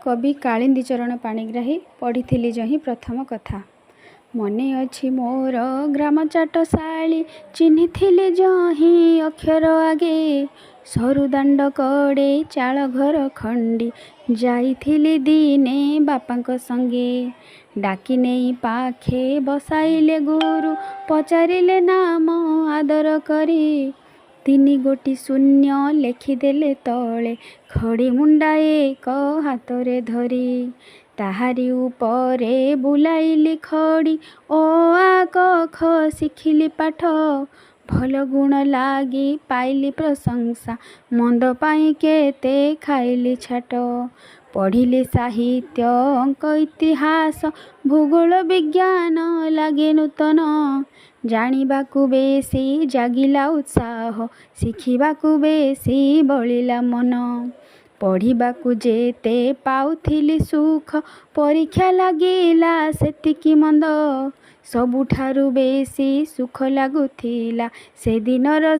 कवि कालिंदी चरण पाणिग्राही पढ़ी जही प्रथम कथा। मने अछि मोर ग्राम चाटशाली चिन्हिथिली जही अक्षर आगे सरू दांड कड़े चाल घर खंडी जाइथिली दिने बापांक संगे डाकी नेई पाखे बसाइले गुरु पचारिले नाम आदर करी तीनी गोटी शून्य लेखिदेले तले खड़ी मुंडा एक हातरे धरी ताहारी उपरे बुलाइली खड़ी ओ आ क ख शिखिली पाठ भल गुण लागी पाइली प्रशंसा मंद पाई केते खाइली छाट पढ़िली साहित्य अंक इतिहास भूगोल विज्ञान लागे नूतन जानिबाकू बेसी जागिला उत्साह शिखिबाकू बेसी बलिला मन पढ़िबाकू जेते पाउथिली सुख परीक्षा लागिला सेतिकी मंद सबुठारु बेसी सुख लागुथिला से दिनर